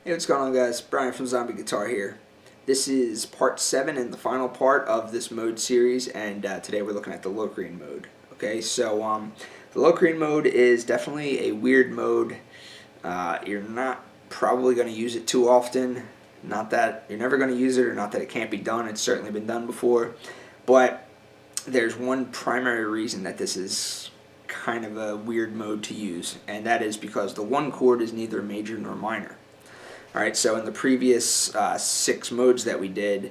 Hey, what's going on, guys? Brian from Zombie Guitar here. This is part 7 and the final part of this mode series, and today we're looking at the Locrian mode. Okay, so the Locrian mode is definitely a weird mode. You're not probably going to use it too often. Not that you're never going to use it, or not that it can't be done. It's certainly been done before. But there's one primary reason that this is kind of a weird mode to use, and that is because the one chord is neither major nor minor. Alright, so in the previous 6 modes that we did,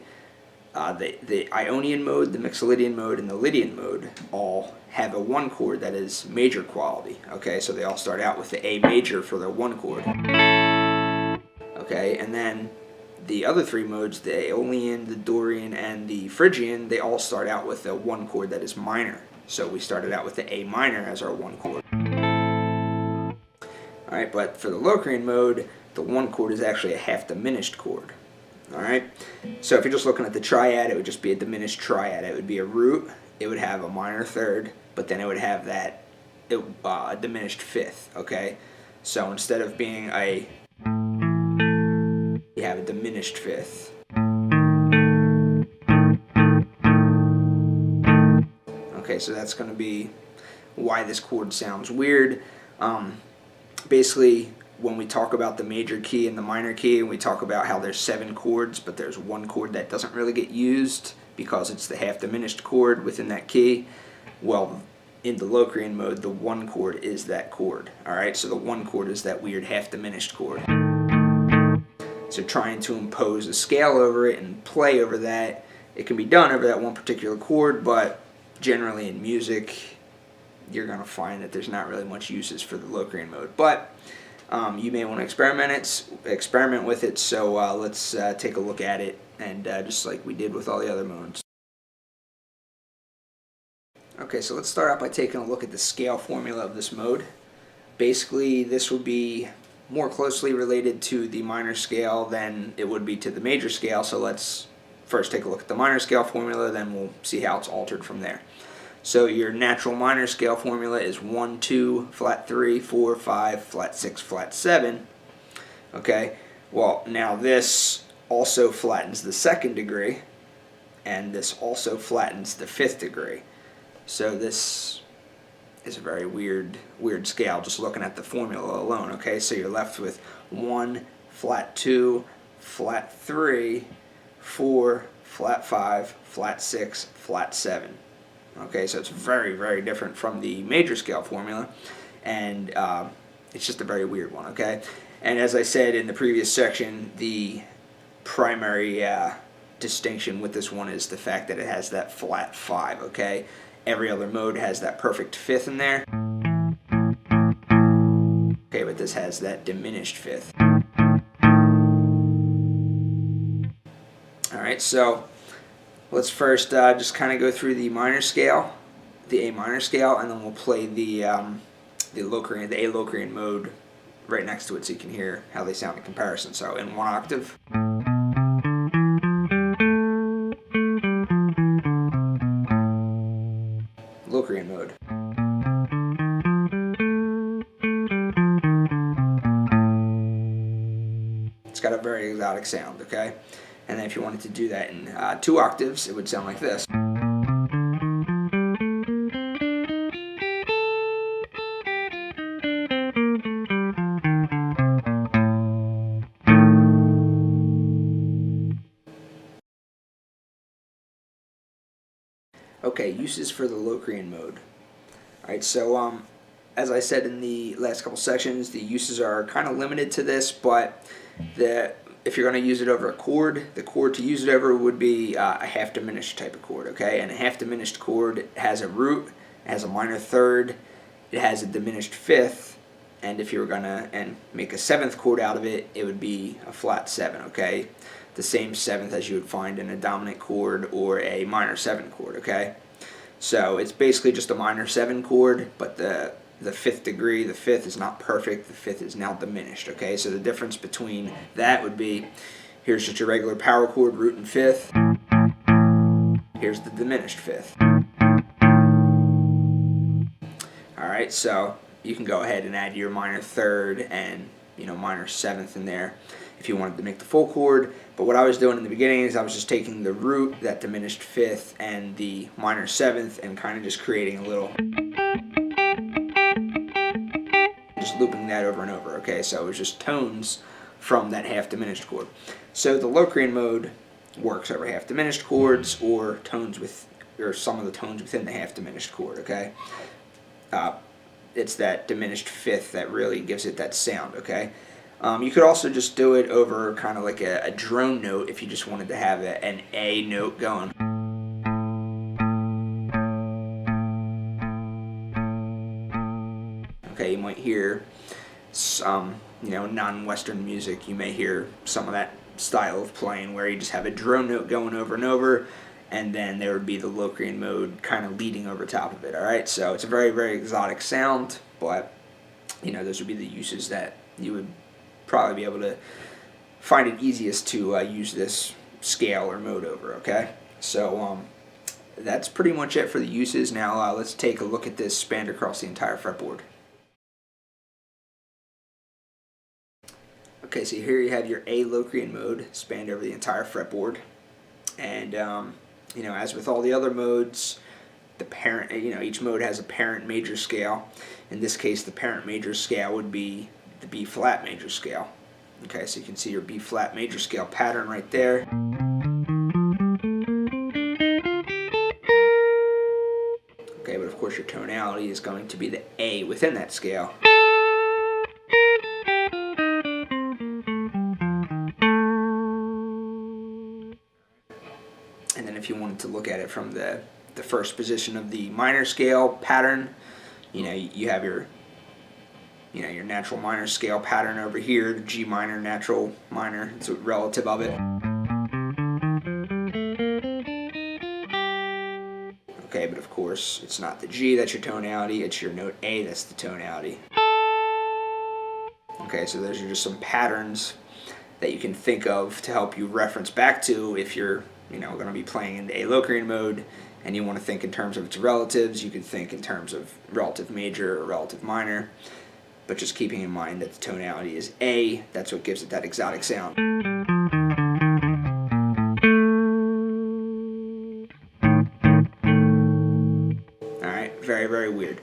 the Ionian mode, the Mixolydian mode, and the Lydian mode all have a 1 chord that is major quality. Okay, so they all start out with the A major for their 1 chord. Okay, and then the other 3 modes, the Aeolian, the Dorian, and the Phrygian, they all start out with a 1 chord that is minor. So we started out with the A minor as our 1 chord. Alright, but for the Locrian mode, the 1 chord is actually a half diminished chord. Alright, so if you're just looking at the triad, it would just be a diminished triad. It would be a root, it would have a minor third, but then it would have that diminished fifth. Okay, so instead of being a, you have a diminished fifth. Okay, so that's going to be why this chord sounds weird. Basically, when we talk about the major key and the minor key, and we talk about how there's 7 chords, but there's 1 chord that doesn't really get used because it's the half diminished chord within that key. Well, in the Locrian mode, the 1 chord is that chord. Alright, so the 1 chord is that weird half diminished chord. So trying to impose a scale over it and play over that, it can be done over that one particular chord, but generally in music, you're going to find that there's not really much uses for the Locrian mode. But you may want to experiment with it, so let's take a look at it, and just like we did with all the other modes. Okay, so let's start out by taking a look at the scale formula of this mode. Basically, this would be more closely related to the minor scale than it would be to the major scale, so let's first take a look at the minor scale formula, then we'll see how it's altered from there. So your natural minor scale formula is 1, 2, flat 3, 4, 5, flat 6, flat 7. Okay, well now this also flattens the 2nd degree, and this also flattens the 5th degree. So this is a very weird scale just looking at the formula alone. Okay, so you're left with 1, flat 2, flat 3, 4, flat 5, flat 6, flat 7. Okay, so it's very, very different from the major scale formula, and it's just a very weird one, okay? And as I said in the previous section, the primary distinction with this one is the fact that it has that flat 5, okay? Every other mode has that perfect 5th in there. Okay, but this has that diminished 5th. Alright, so let's first just kind of go through the minor scale, the A minor scale, and then we'll play the Locrian, the A Locrian mode right next to it so you can hear how they sound in comparison. So in 1 octave. Locrian mode. It's got a very exotic sound, okay? And then if you wanted to do that in 2 octaves, it would sound like this. Okay, uses for the Locrian mode. Alright, so as I said in the last couple sections, the uses are kind of limited to this, but if you're going to use it over a chord, the chord to use it over would be a half diminished type of chord, okay? And a half diminished chord has a root, it has a minor third, it has a diminished fifth, and if you were going to make a seventh chord out of it, it would be a flat 7, okay? The same seventh as you would find in a dominant chord or a minor 7 chord, okay? So it's basically just a minor 7 chord, but the fifth degree, the fifth is not perfect, the fifth is now diminished, okay? So the difference between that would be, here's just your regular power chord, root and fifth, here's the diminished fifth. Alright, so you can go ahead and add your minor third and minor seventh in there if you wanted to make the full chord. But what I was doing in the beginning is I was just taking the root, that diminished fifth, and the minor seventh, and kind of just creating a little, just looping that over and over, okay? So it was just tones from that half diminished chord. So the Locrian mode works over half diminished chords or some of the tones within the half diminished chord, okay? It's that diminished fifth that really gives it that sound, okay? You could also just do it over kind of like a drone note if you just wanted to have an A note going. Okay, you might hear some, non-Western music, you may hear some of that style of playing where you just have a drone note going over and over, and then there would be the Locrian mode kind of leading over top of it, alright? So it's a very, very exotic sound, but, those would be the uses that you would probably be able to find it easiest to use this scale or mode over, okay? So that's pretty much it for the uses. Now let's take a look at this spanned across the entire fretboard. Okay, so here you have your A Locrian mode spanned over the entire fretboard, and as with all the other modes, the parent, each mode has a parent major scale. In this case, the parent major scale would be the B flat major scale. Okay, so you can see your B flat major scale pattern right there. Okay, but of course your tonality is going to be the A within that scale. And then if you wanted to look at it from the first position of the minor scale pattern, you have your natural minor scale pattern over here, the G minor, natural minor, it's a relative of it. Okay, but of course, it's not the G that's your tonality, it's your note A that's the tonality. Okay, so those are just some patterns that you can think of to help you reference back to if you're going to be playing in the A Locrian mode and you want to think in terms of its relatives. You could think in terms of relative major or relative minor, but just keeping in mind that the tonality is A, that's what gives it that exotic sound. Alright, very, very weird.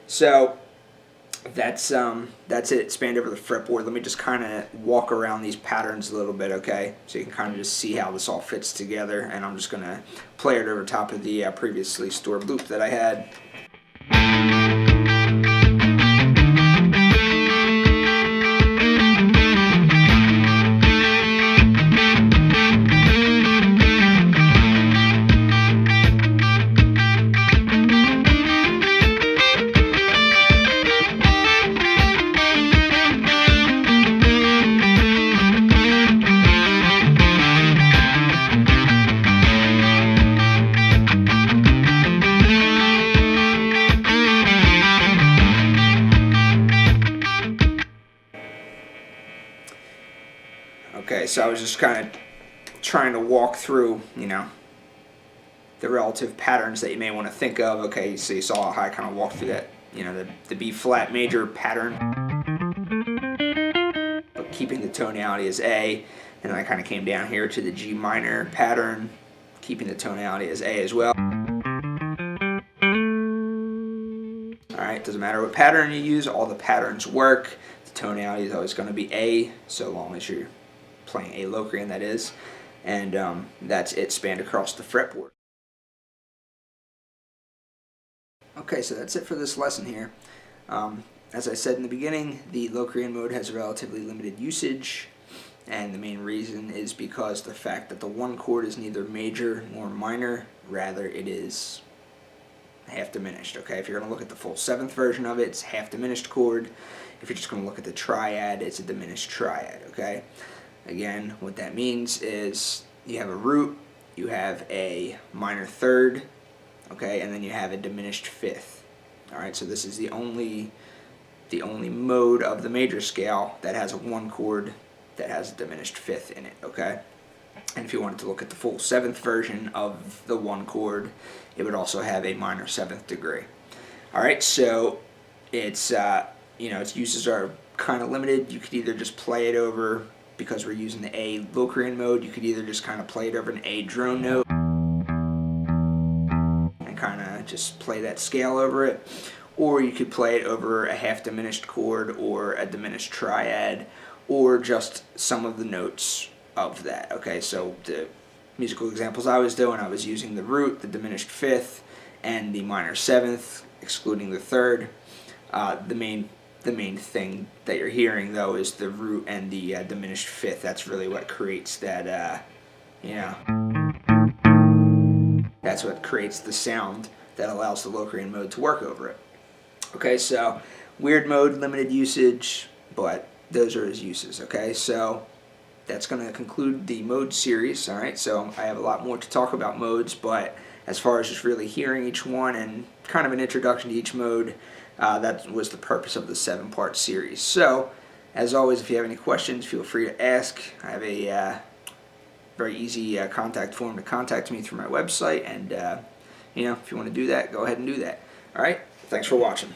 So that's it spanned over the fretboard. Let me just kind of walk around these patterns a little bit, okay? So you can kind of just see how this all fits together, and I'm just going to play it over top of the previously stored loop that I had. Okay, so I was just kind of trying to walk through, the relative patterns that you may want to think of. Okay, so you saw how I kind of walked through that, the B flat major pattern, but keeping the tonality as A, and then I kind of came down here to the G minor pattern, keeping the tonality as A as well. Alright, doesn't matter what pattern you use, all the patterns work. The tonality is always going to be A, so long as you're playing A Locrian, that is, and that's it spanned across the fretboard. Okay, so that's it for this lesson here. As I said in the beginning, the Locrian mode has a relatively limited usage, and the main reason is because the fact that the one chord is neither major nor minor, rather it is half diminished. Okay, if you're going to look at the full seventh version of it, it's half diminished chord. If you're just going to look at the triad, it's a diminished triad. Okay, again, what that means is you have a root, you have a minor third, okay, and then you have a diminished fifth. All right, so this is the only mode of the major scale that has a one chord that has a diminished fifth in it. Okay, and if you wanted to look at the full seventh version of the one chord, it would also have a minor seventh degree. All right, so it's its uses are kind of limited. You could either just play it over, because we're using the A Locrian mode, you could either just kind of play it over an A drone note and kind of just play that scale over it, or you could play it over a half diminished chord or a diminished triad, or just some of the notes of that. Okay, so the musical examples I was doing, I was using the root, the diminished fifth, and the minor seventh, excluding the third. The main thing that you're hearing, though, is the root and the diminished fifth. That's really what creates that, that's what creates the sound that allows the Locrian mode to work over it. Okay, so weird mode, limited usage, but those are his uses. Okay, so that's going to conclude the mode series. All right, so I have a lot more to talk about modes, but as far as just really hearing each one and kind of an introduction to each mode, that was the purpose of the 7-part series. So, as always, if you have any questions, feel free to ask. I have a very easy contact form to contact me through my website, and if you want to do that, go ahead and do that. All right, thanks for watching.